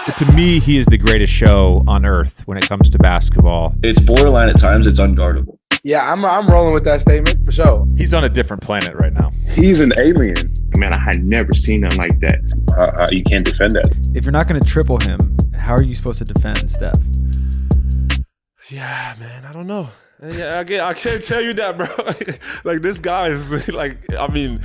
But to me, he is the greatest show on earth when it comes to basketball. It's borderline at times. It's unguardable. Yeah, I'm rolling with that statement for sure. He's on a different planet right now. He's an alien. Man, I had never seen him like that. You can't defend that. If you're not going to triple him, how are you supposed to defend Steph? Yeah, man, I don't know. Yeah, I can't tell you that, bro. Like this guy is like, I mean,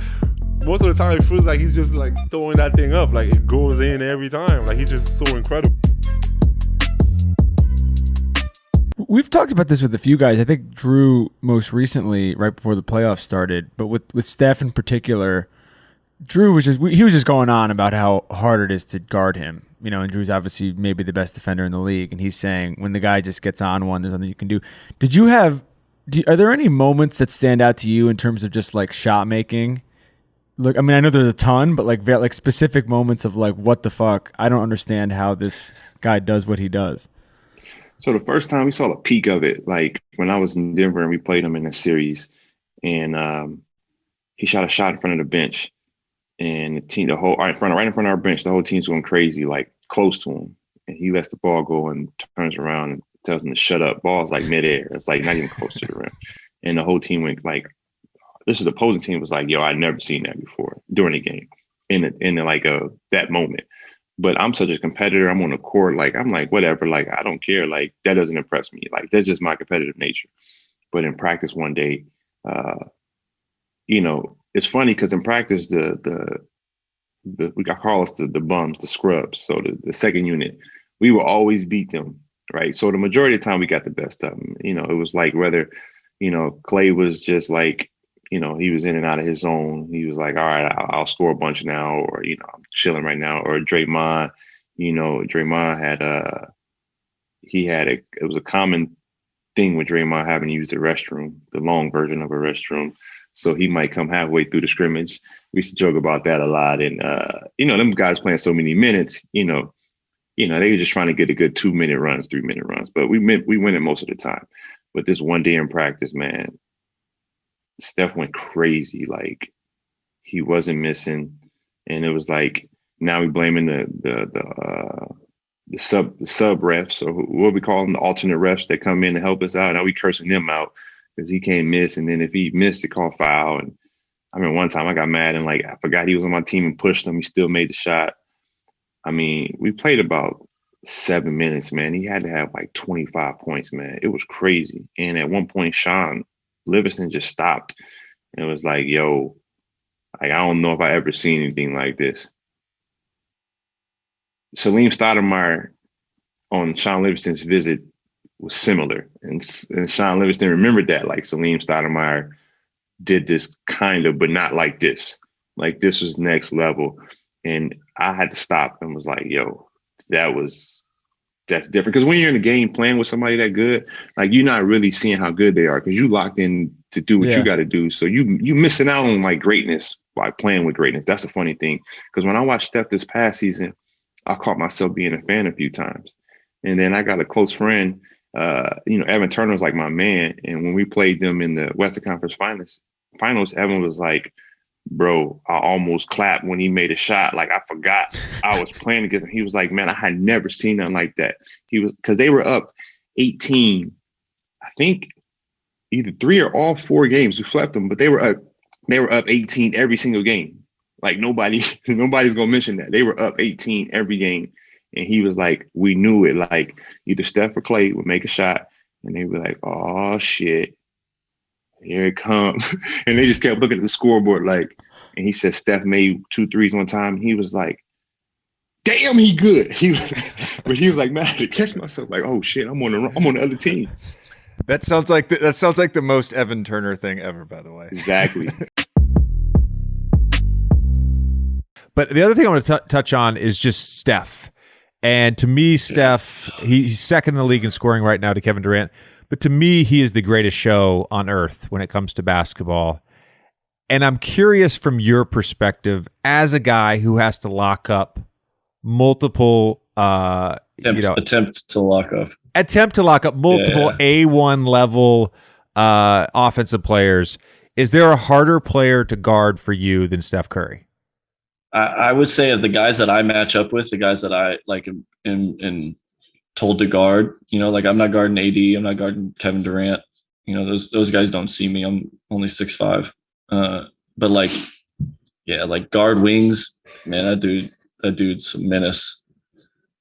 most of the time it feels like he's just like throwing that thing up. Like it goes in every time. Like he's just so incredible. We've talked about this with a few guys. I think Jrue most recently, right before the playoffs started, but with Steph in particular, Jrue was just going on about how hard it is to guard him. You know, and Jrue's obviously maybe the best defender in the league, and he's saying when the guy just gets on one, there's nothing you can do. Are there any moments that stand out to you in terms of just like shot making? Look, I mean, I know there's a ton, but like specific moments of like, what the fuck? I don't understand how this guy does what he does. So the first time we saw the peak of it, like when I was in Denver and we played him in a series, and he shot a shot in front of the bench, and the team, right in front of our bench, the whole team's going crazy, like close to him, and he lets the ball go and turns around and tells them to shut up. Ball's like midair, it's like not even close to the rim, and the whole team went like, this is the opposing team was like, yo, I'd never seen that before during the game, in like that moment. But I'm such a competitor. I'm on the court. Like, I'm like, whatever. Like, I don't care. Like, that doesn't impress me. Like, that's just my competitive nature. But in practice one day, you know, it's funny because in practice, we got call us the bums, the scrubs. So the second unit, we will always beat them, right? So the majority of the time we got the best of them. You know, it was like whether, you know, Clay was just like, you know, he was in and out of his zone. He was like, all right, I'll score a bunch now, or, you know, I'm chilling right now. Or Draymond, you know, Draymond had it was a common thing with Draymond having to use the restroom, the long version of a restroom. So he might come halfway through the scrimmage. We used to joke about that a lot. And, you know, them guys playing so many minutes, you know, they were just trying to get a good 2-minute runs, 3-minute runs. But we win it most of the time. But this one day in practice, man, Steph went crazy. Like, he wasn't missing, and it was like, now we blaming the sub refs, or what we call them, the alternate refs that come in to help us out. Now we cursing them out because he can't miss, and then if he missed, they call foul. And I mean, one time I got mad and like I forgot he was on my team and pushed him. He still made the shot. I mean, we played about 7 minutes, man. He had to have like 25 points, man. It was crazy. And at one point, Sean Livingston just stopped and it was like, yo, like, I don't know if I ever seen anything like this. Salim Stoudemire on Sean Livingston's visit was similar. And Sean Livingston remembered that, like, Salim Stoudemire did this kind of, but not like this. Like, this was next level. And I had to stop and was like, yo, that's different. Because when you're in a game playing with somebody that good, like, you're not really seeing how good they are because you locked in to do what you got to do. So you missing out on like greatness by playing with greatness. That's a funny thing. Because when I watched Steph this past season, I caught myself being a fan a few times. And then I got a close friend, Evan Turner was like my man. And when we played them in the Western Conference finals, Evan was like, bro, I almost clapped when he made a shot. Like, I forgot I was playing against him. He was like, man, I had never seen nothing like that. Because they were up 18, I think either 3 or all 4 games. We swept them, but they were up 18 every single game. Like, nobody's gonna mention that. They were up 18 every game. And he was like, we knew it. Like, either Steph or Clay would make a shot and they were like, oh shit, here it comes. And they just kept looking at the scoreboard, like, and he said Steph made 2 threes one time. And he was like, damn, he good. But he was like, man, I had to catch myself, like, oh shit, I'm on the other team. That sounds like the most Evan Turner thing ever, by the way. Exactly. But the other thing I want to touch on is just Steph. And to me, Steph, he's second in the league in scoring right now to Kevin Durant. But to me, he is the greatest show on earth when it comes to basketball. And I'm curious from your perspective, as a guy who has to lock up multiple attempt to lock up multiple A1 level offensive players. Is there a harder player to guard for you than Steph Curry? I would say of the guys that I match up with, the guys that I like am told to guard, like I'm not guarding AD, I'm not guarding Kevin Durant. Those guys don't see me. I'm only 6'5". But like, yeah, like guard wings, man, that dude's a menace.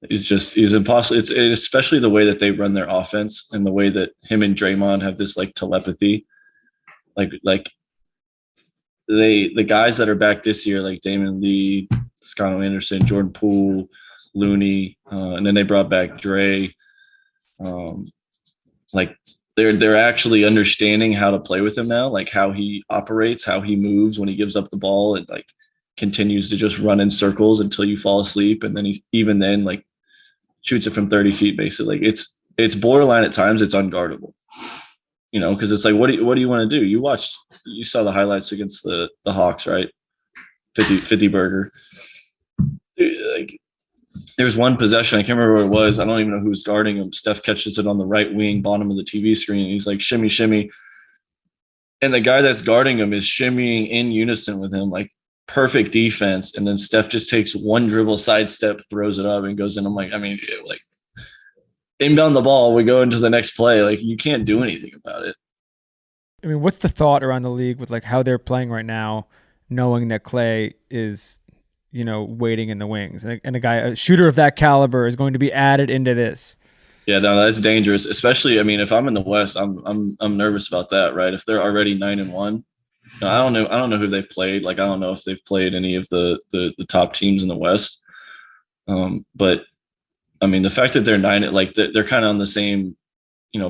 He's impossible. It's especially the way that they run their offense and the way that him and Draymond have this like telepathy. Like the guys that are back this year, like Damon Lee, Scott Anderson, Jordan Poole, Looney, and then they brought back Dre. Like they're actually understanding how to play with him now, like how he operates, how he moves when he gives up the ball, and like continues to just run in circles until you fall asleep, and then he even then like shoots it from 30 feet basically. Like it's borderline at times. It's unguardable. Because it's like, what do you want to do? You saw the highlights against the Hawks, right? 50 burger. Dude, like there was one possession, I can't remember what it was. I don't even know who's guarding him. Steph catches it on the right wing, bottom of the TV screen. And he's like, shimmy, shimmy. And the guy that's guarding him is shimmying in unison with him, like perfect defense. And then Steph just takes one dribble, sidestep, throws it up, and goes in. I'm like, like inbound the ball, we go into the next play. Like you can't do anything about it. I mean, what's the thought around the league with like how they're playing right now, knowing that Klay is, waiting in the wings, and a shooter of that caliber is going to be added into this? Yeah, no, that's dangerous. Especially, if I'm in the West, I'm nervous about that, right? If they're already 9-1, I don't know who they've played. Like I don't know if they've played any of the top teams in the West. But the fact that they're 9, like they're kind of on the same,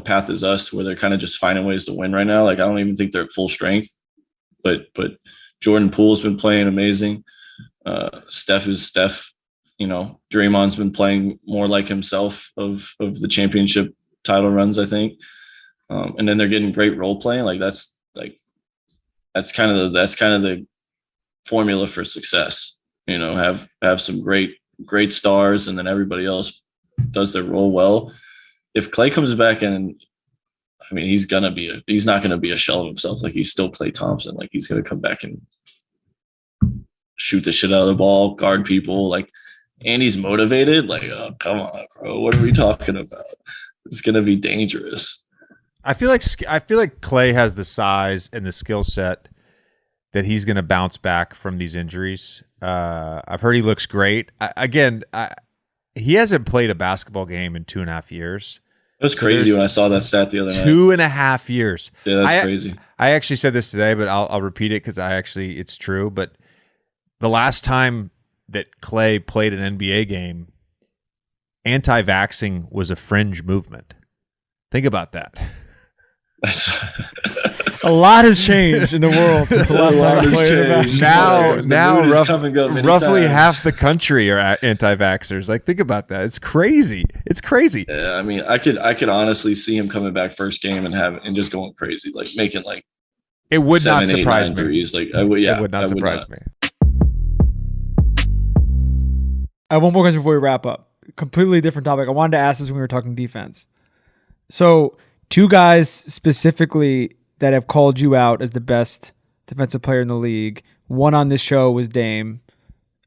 path as us, where they're kind of just finding ways to win right now. Like I don't even think they're at full strength, but Jordan Poole's been playing amazing. Steph is Steph. Draymond's been playing more like himself of the championship title runs, I think. And then they're getting great role playing. Like that's kind of the formula for success. Have some great stars, and then everybody else does their role well. If Klay comes back and he's not gonna be a shell of himself. Like he's still Klay Thompson. Like he's gonna come back and shoot the shit out of the ball, guard people, like, and he's motivated. Like, oh, come on, bro. What are we talking about? It's gonna be dangerous. I feel like Klay has the size and the skill set that he's going to bounce back from these injuries. I've heard he looks great. He hasn't played a basketball game in 2.5 years. It was crazy when I saw that stat the other night. 2.5 years. Yeah, that's crazy. I actually said this today, but I'll repeat it because it's true. But the last time that Klay played an NBA game, anti-vaxxing was a fringe movement. Think about that. A lot has changed in the world since the last time I played basketball. Now roughly half the country are anti-vaxxers. Like, think about that. It's crazy. It's crazy. Yeah, I could honestly see him coming back first game and just going crazy, like making like it would 7, not surprise 8, 9 me. threes. Like I would, yeah, it would not surprise me. I have one more question before we wrap up. Completely different topic. I wanted to ask this when we were talking defense. So, two guys specifically that have called you out as the best defensive player in the league. One on this show was Dame.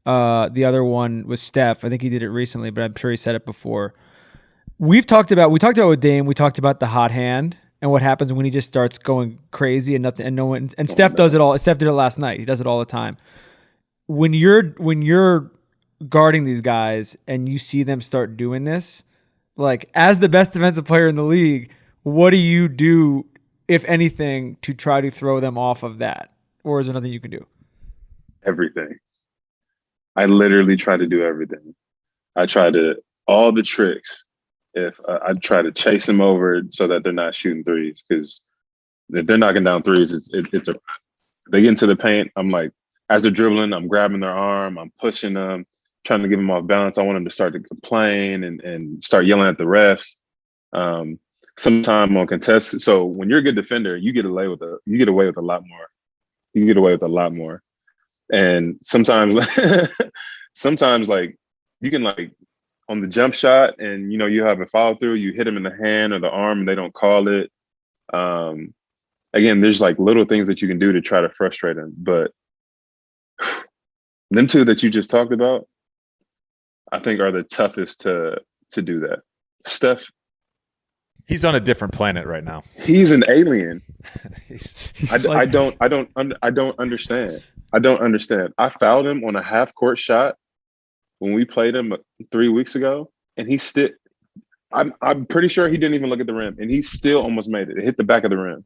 The other one was Steph. I think he did it recently, but I'm sure he said it before. We talked about with Dame. We talked about the hot hand and what happens when he just starts going crazy and nothing, and no one. And Steph does it all. Steph did it last night. He does it all the time. When you're guarding these guys and you see them start doing this, like as the best defensive player in the league, what do you do, if anything, to try to throw them off of that? Or is there nothing you can do? Everything. I literally try to do everything. I try to, all the tricks. If I try to chase them over so that they're not shooting threes, because if they're knocking down threes, it's a, they get into the paint. I'm like, as they're dribbling, I'm grabbing their arm, I'm pushing them, trying to give them off balance. I want them to start to complain and start yelling at the refs. Sometime on contested. So when you're a good defender, you get away with a lot more. You get away with a lot more. And sometimes like you can like on the jump shot and you have a follow through, you hit them in the hand or the arm and they don't call it. Again, there's like little things that you can do to try to frustrate them. But them two that you just talked about, I think are the toughest to do that. Steph, He's on a different planet right now. he's an alien. I Like, don't understand. I don't understand. I fouled him on a half court shot when we played him 3 weeks ago, and he still. I'm pretty sure he didn't even look at the rim, and he still almost made it. It hit the back of the rim,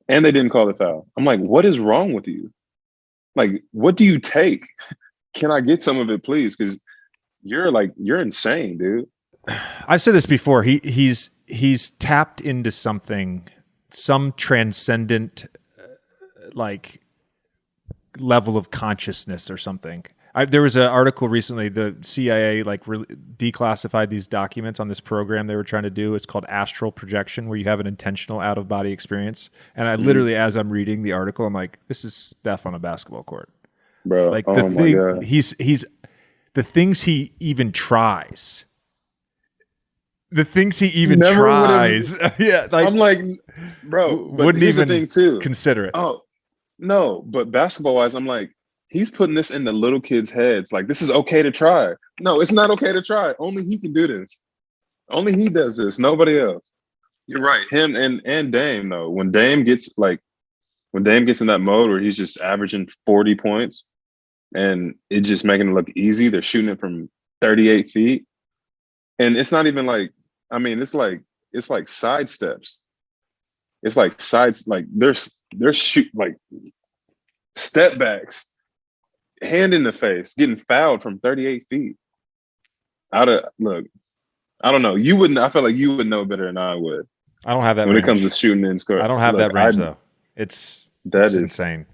and they didn't call the foul. I'm like, what is wrong with you? Like, what do you take? Can I get some of it, please? Because you're insane, dude. I've said this before. He's tapped into something, some transcendent like level of consciousness or something. There was an article recently. The CIA declassified these documents on this program they were trying to do. It's called astral projection, where you have an intentional out of body experience. And I literally, as I'm reading the article, I'm like, "This is Steph on a basketball court." Bro, Like oh my God. he's the things he even tries. The things he even Never tries. Yeah, like I'm like, bro, but wouldn't here's even the thing too. consider it. Oh, no, but basketball wise, I'm like, he's putting this in the little kids' heads. Like, this is okay to try. No, it's not okay to try. Only he can do this. Only he does this. Nobody else. You're right. Him and Dame, though. When Dame gets in that mode where he's just averaging 40 points and it just making it look easy, they're shooting it from 38 feet. And it's not even like, I mean, it's like side steps. It's like sides, like there's shoot like step backs, hand in the face, getting fouled from 38 feet. Look, I don't know. You wouldn't. I feel like you would know better than I would I don't have that when range. it comes to shooting and scoring. I don't have Look, that range though. It's insane.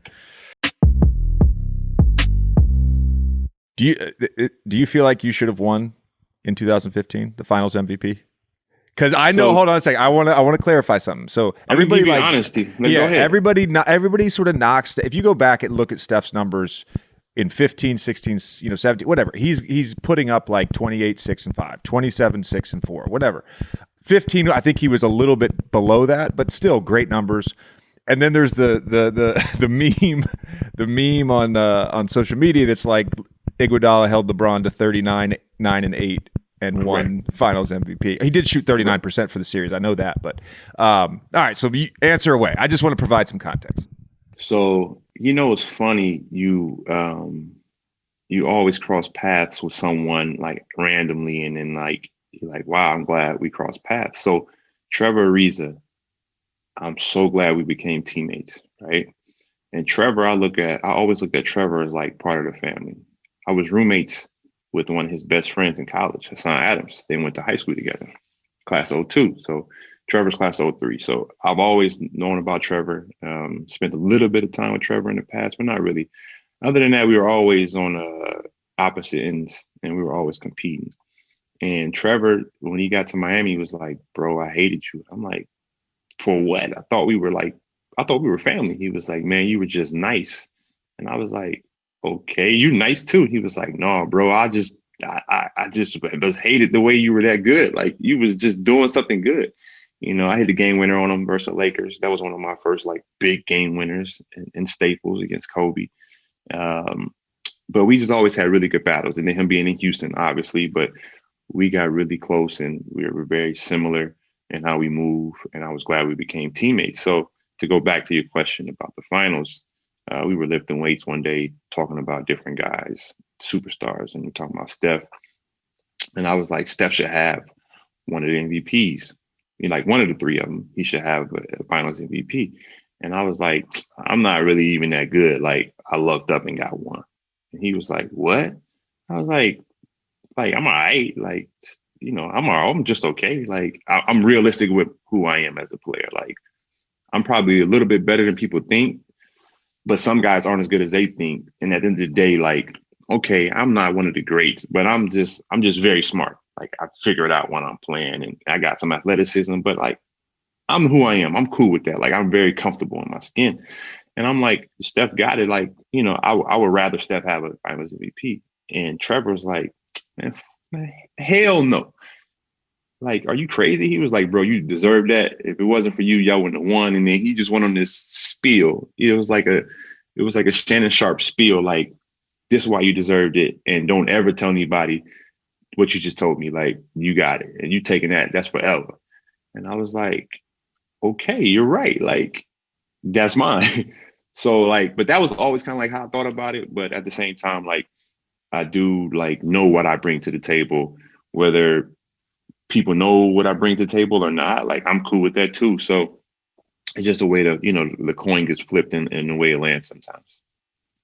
Do you feel like you should have won in 2015 the Finals MVP? Because I know. Hold on a second. I want to clarify something. So everybody, give you honesty. Go ahead. everybody sort of knocks. If you go back and look at Steph's numbers in 15, 16, 17, whatever, he's putting up like 28, 6 and 5, 27, 6 and 4, whatever. 15, I think he was a little bit below that, but still great numbers. And then there's the meme on social media that's like Iguodala held LeBron to 39, 9 and 8. And won Finals MVP. He did shoot 39% for the series. I know that, but all right. So answer away. I just want to provide some context. So it's funny. You always cross paths with someone like randomly, and then like you're like, wow, I'm glad we crossed paths. So Trevor Ariza, I'm so glad we became teammates, right? And Trevor, I always looked at Trevor as like part of the family. I was roommates with one of his best friends in college, Hassan Adams. They went to high school together, class 02. So Trevor's class 03. So I've always known about Trevor, spent a little bit of time with Trevor in the past, but not really. Other than that, we were always on opposite ends and we were always competing. And Trevor, when he got to Miami, he was like, bro, I hated you. I'm like, for what? I thought we were family. He was like, man, you were just nice. And I was like, okay, you nice too. He was like, no, bro, I just hated the way you were that good. Like you was just doing something good. I hit the game winner on them versus the Lakers. That was one of my first like big game winners in Staples against Kobe. But we just always had really good battles. And then him being in Houston, obviously, but we got really close and we were very similar in how we move. And I was glad we became teammates. So to go back to your question about the finals, we were lifting weights one day, talking about different guys, superstars, and we're talking about Steph. And I was like, Steph should have one of the MVPs. Like one of the three of them, he should have a Finals MVP. And I was like, I'm not really even that good. Like I lucked up and got one. And he was like, what? I was like I'm all right. Like, I'm just okay. Like I'm realistic with who I am as a player. Like I'm probably a little bit better than people think. But some guys aren't as good as they think. And at the end of the day, like, okay, I'm not one of the greats, but I'm just very smart. Like I figure it out when I'm playing and I got some athleticism, but like, I'm who I am. I'm cool with that. Like I'm very comfortable in my skin. And I'm like, Steph got it. Like, I would rather Steph have a Finals MVP. And Trevor's like, man, hell no. Like, are you crazy? He was like, bro, you deserve that. If it wasn't for you, y'all wouldn't have won. And then he just went on this spiel. It was like it was like a Shannon Sharp spiel, like, this is why you deserved it. And don't ever tell anybody what you just told me. Like, you got it. And you taking that's forever. And I was like, okay, you're right. Like, that's mine. So like, but that was always kind of like how I thought about it. But at the same time, like, I do like know what I bring to the table, whether people know what I bring to the table or not. Like, I'm cool with that too. So it's just a way to, the coin gets flipped in the way it lands sometimes.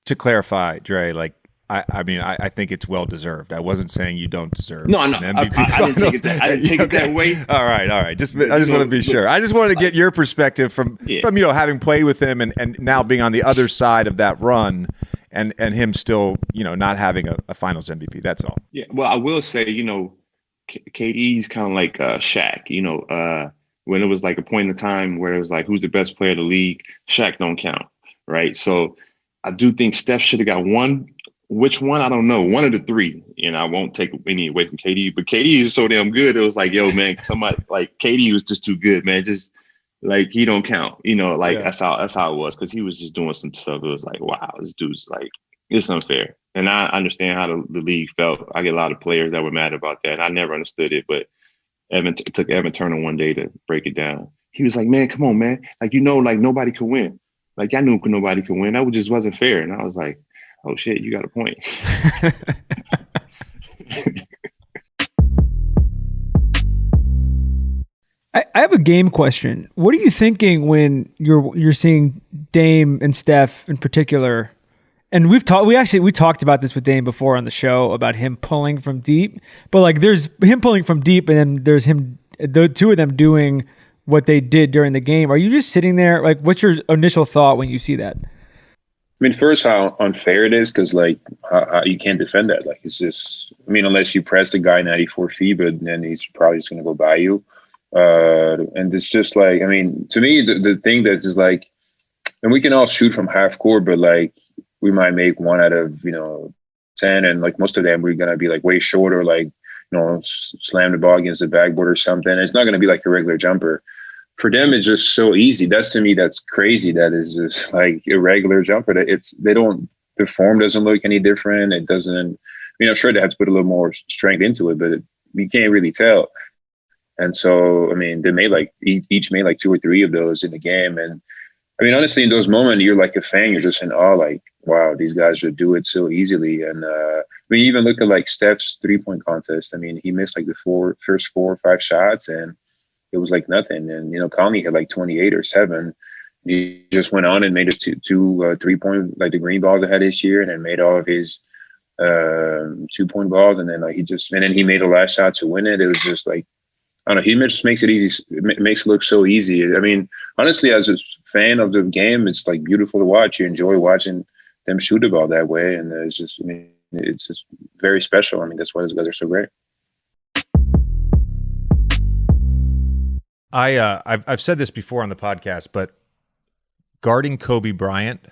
To clarify, Dre, like, I mean, I think it's well deserved. I wasn't saying you don't deserve. No, an I MVP didn't take it that. I didn't take it that way. All right. I just want to be sure. I just wanted to get your perspective from having played with him and now being on the other side of that run, and him still not having a Finals MVP. That's all. Yeah. Well, I will say KD's kind of like Shaq. When it was like a point in time where it was like, who's the best player in the league? Shaq don't count, right? So I do think Steph should have got one. Which one? I don't know. One of the three. And I won't take any away from KD, but KD is so damn good. It was like, yo, man, somebody like KD was just too good, man. Just like, he don't count. That's how it was, because he was just doing some stuff. It was like, wow, this dude's like, it's unfair. And I understand how the league felt. I get a lot of players that were mad about that. I never understood it, but it took Evan Turner one day to break it down. He was like, man, come on, man. Like, like nobody could win. Like, I knew nobody could win. That just wasn't fair. And I was like, oh shit, you got a point. I have a game question. What are you thinking when you're seeing Dame and Steph in particular? And we talked about this with Dame before on the show about him pulling from deep. But like, there's him pulling from deep, and then there's the two of them doing what they did during the game. Are you just sitting there? Like, what's your initial thought when you see that? I mean, first, how unfair it is, because like how you can't defend that. Like, it's just, I mean, unless you press the guy 94 feet, but then he's probably just going to go by you. And it's just like, I mean, to me, the thing that is like, and we can all shoot from half court, but like, we might make 1 out of 10, and like most of them we're going to be like way shorter, like slam the ball against the backboard or something. It's not going to be like a regular jumper. For them, it's just so easy. To me, that's crazy. That is just like a regular jumper. The form doesn't look any different. It doesn't, I'm sure they have to put a little more strength into it, but you can't really tell. And so, I mean, they made each made like 2 or 3 of those in the game. And I mean, honestly, in those moments, you're like a fan, you're just in awe, like, wow, these guys just do it so easily. And we even look at like Steph's 3-point contest. I mean, he missed like the first 4 or 5 shots, and it was like nothing. And, Conley had like 28 or 7. He just went on and made it two 3-point, like the green balls I had this year, and then made all of his 2-point balls. And then he made the last shot to win it. It was just like, I don't know. He just makes it easy. It makes it look so easy. I mean, honestly, as a fan of the game, it's like beautiful to watch. You enjoy watching them shoot the ball that way. And it's just, it's just very special. I mean, that's why those guys are so great. I've said this before on the podcast, but guarding Kobe Bryant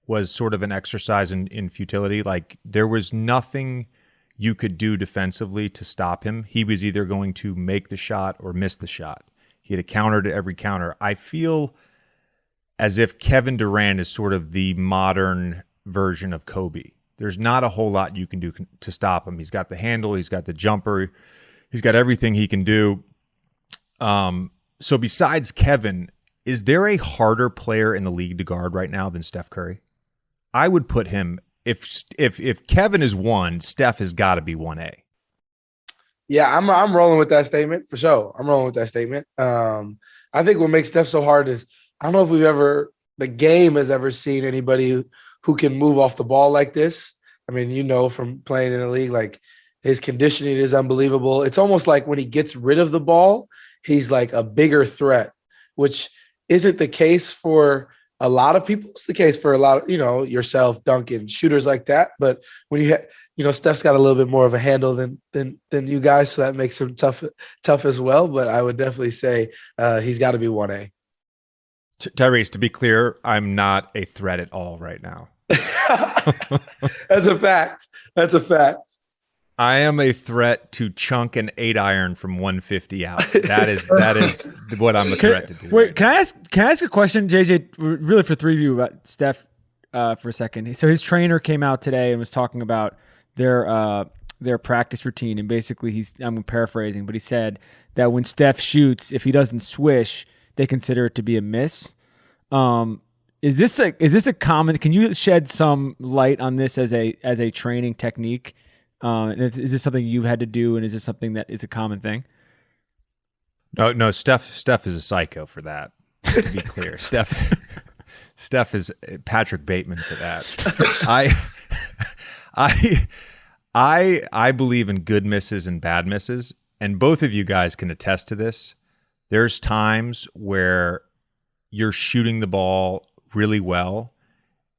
was sort of an exercise in futility. Like, there was nothing you could do defensively to stop him. He was either going to make the shot or miss the shot. He had a counter to every counter. I feel as if Kevin Durant is sort of the modern version of Kobe. There's not a whole lot you can do to stop him. He's got the handle. He's got the jumper. He's got everything he can do. So besides Kevin, is there a harder player in the league to guard right now than Steph Curry? I would put him, if Kevin is 1, Steph has got to be 1A. Yeah, I'm rolling with that statement for sure. I'm rolling with that statement. I think what makes Steph so hard is, I don't know if the game has ever seen anybody who can move off the ball like this. I mean, from playing in the league, like, his conditioning is unbelievable. It's almost like when he gets rid of the ball, he's like a bigger threat, which isn't the case for a lot of people. It's the case for a lot of, yourself, Duncan, shooters like that. But when Steph's got a little bit more of a handle than you guys, so that makes him tough as well. But I would definitely say he's got to be 1A. Tyrese, to be clear, I'm not a threat at all right now. That's a fact. I am a threat to chunk an 8-iron from 150 out. That is what I'm a threat to do. Wait, can I ask a question, JJ, really for 3 of you about Steph? for a second. So his trainer came out today and was talking about their practice routine, and basically I'm paraphrasing, but he said that when Steph shoots, if he doesn't swish, they consider it to be a miss. Is this a common? Can you shed some light on this as a training technique? And is this something you've had to do, and is this something that is a common thing? No. Steph is a psycho for that. To be clear, Steph is Patrick Bateman for that. I believe in good misses and bad misses, and both of you guys can attest to this. There's times where you're shooting the ball really well,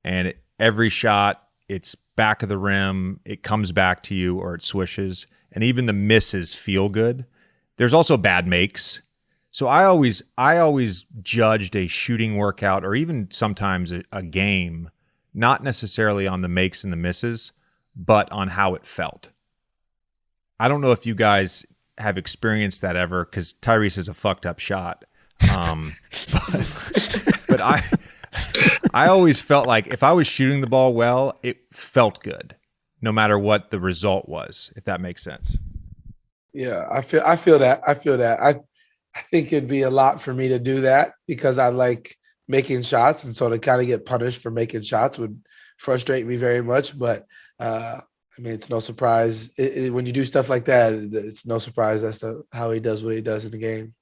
and every shot, it's back of the rim, it comes back to you, or it swishes, and even the misses feel good. There's also bad makes. So I always judged a shooting workout, or even sometimes a game, not necessarily on the makes and the misses, but on how it felt. I don't know if you guys have experienced that ever, because Tyrese is a fucked up shot. But I always felt like if I was shooting the ball well, it felt good, no matter what the result was, if that makes sense. Yeah, I feel that. I think it'd be a lot for me to do that because I like making shots, and so to kind of get punished for making shots would frustrate me very much. But I mean, it's no surprise when you do stuff like that. It's no surprise as to how he does what he does in the game.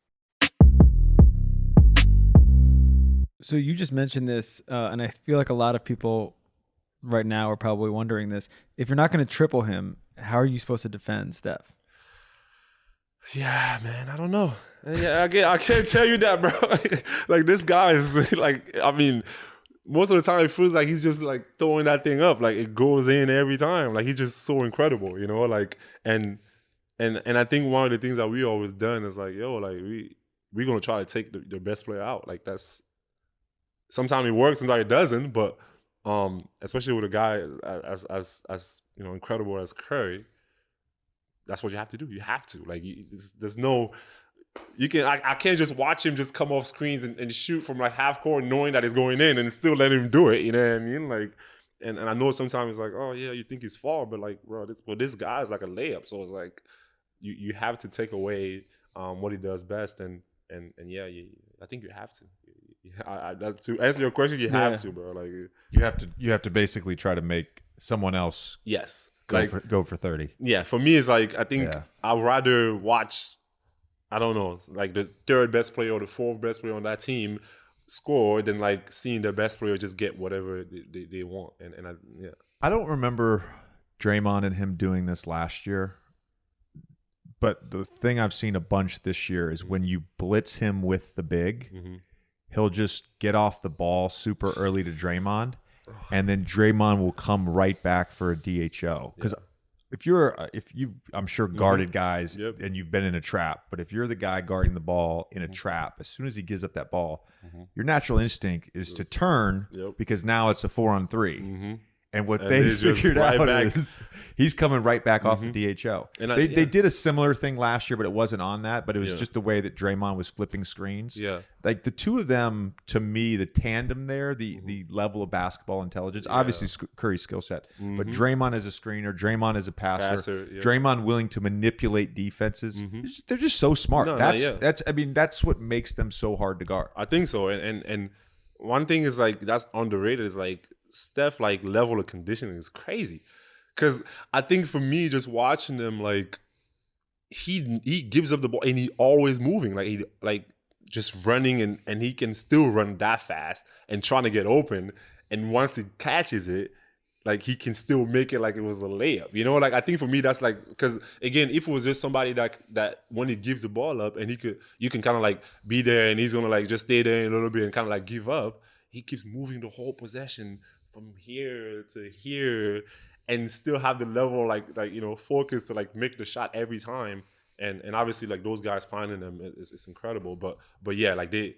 So you just mentioned this, and I feel like a lot of people right now are probably wondering this. If you're not going to triple him, how are you supposed to defend Steph? Yeah, man, I don't know. Yeah, I can't tell you that, bro. Like this guy is like, I mean, most of the time it feels like he's just like throwing that thing up, like it goes in every time. Like he's just so incredible, you know. Like and I think one of the things that we always done is like, yo, like we're gonna try to take the best player out. Like that's sometimes it works, sometimes it doesn't. But especially with a guy as you know incredible as Curry. That's what you have to do. You have to. Like, there's no, you can, I can't just watch him just come off screens and shoot from like half court knowing that it's going in and still let him do it. You know what I mean? Like, and I know sometimes it's like, oh yeah, you think he's far, but like, bro, this guy is like a layup. So it's like, you have to take away what he does best. And yeah, I think you have to. To answer your question, you have to, bro. Like, You have to basically try to make someone else yes. go for 30. Yeah, for me, it's like, I think I'd rather watch, I don't know, like the third best player or the fourth best player on that team score than like seeing the best player just get whatever they want. And I don't remember Draymond and him doing this last year, but the thing I've seen a bunch this year is when you blitz him with the big, he'll just get off the ball super early to Draymond. And then Draymond will come right back for a DHO. Because if you, I'm sure guarded guys and you've been in a trap, but if you're the guy guarding the ball in a trap, as soon as he gives up that ball, your natural instinct is to turn because now it's a 4-on-3. And what they figured out is he's coming right back off the DHO. And they did a similar thing last year, but it wasn't on that. But it was just the way that Draymond was flipping screens. Yeah. Like the two of them, to me, the tandem there, the level of basketball intelligence, obviously Curry's skill set, but Draymond as a screener, Draymond as a passer, Draymond willing to manipulate defenses. They're just so smart. That's what makes them so hard to guard. I think so. And one thing is like that's underrated is like Steph like level of conditioning is crazy. Cause I think for me just watching them like he gives up the ball and he always moving. Like he like just running and he can still run that fast and trying to get open. And once he catches it, like he can still make it like it was a layup. You know, like I think for me that's like because again, if it was just somebody that when he gives the ball up and you can kind of like be there and he's gonna like just stay there a little bit and kind of like give up, he keeps moving the whole possession from here to here and still have the level like you know focus to like make the shot every time. And obviously like those guys finding them is incredible. But yeah, like I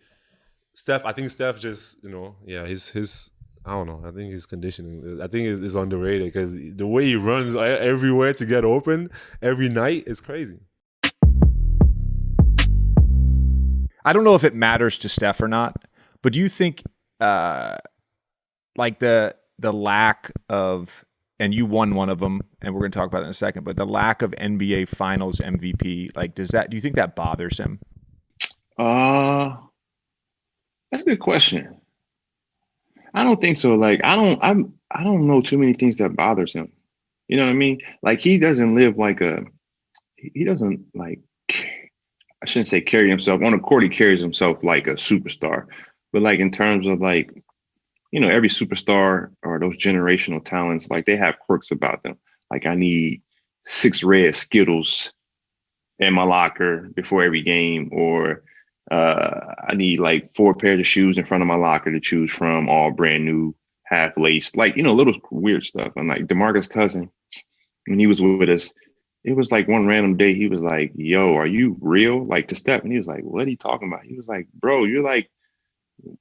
think Steph just, you know, his I don't know. I think his conditioning, I think is underrated because the way he runs everywhere to get open every night is crazy. I don't know if it matters to Steph or not, but do you think like the the lack of, and you won one of them, and we're going to talk about it in a second, but the lack of NBA Finals MVP, like, do you think that bothers him? That's a good question. I don't think so. Like, I don't know too many things that bothers him. You know what I mean? Like, he doesn't live like he doesn't like, I shouldn't say carry himself. On the court, he carries himself like a superstar. But like in terms of like, you know, every superstar or those generational talents, like they have quirks about them. Like I need 6 red Skittles in my locker before every game, or I need like 4 pairs of shoes in front of my locker to choose from, all brand new, half laced, like, you know, little weird stuff. And like DeMarcus Cousins, when he was with us, it was like one random day he was like, yo, are you real? Like to Steph. And he was like, what are you talking about? He was like, bro, you're like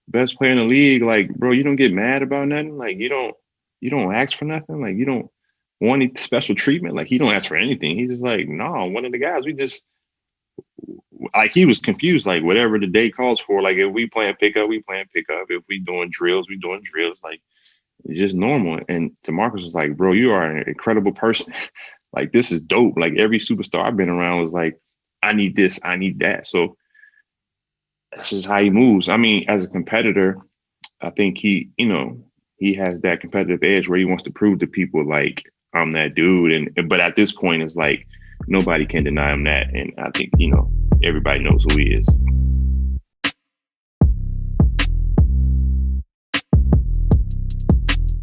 best player in the league. Like, bro, you don't get mad about nothing. Like you don't ask for nothing. Like you don't want any special treatment. Like he don't ask for anything. He's just like, no, one of the guys, we just, like he was confused, like whatever the day calls for. Like if we playing pickup, we playing pickup. If we doing drills, we doing drills. Like it's just normal. And DeMarcus was like, bro, you are an incredible person. Like this is dope. Like every superstar I've been around was like, I need this, I need that. So that's just how he moves. I mean, as a competitor, I think he has that competitive edge where he wants to prove to people like I'm that dude. But at this point, it's like nobody can deny him that. And I think, everybody knows who he is.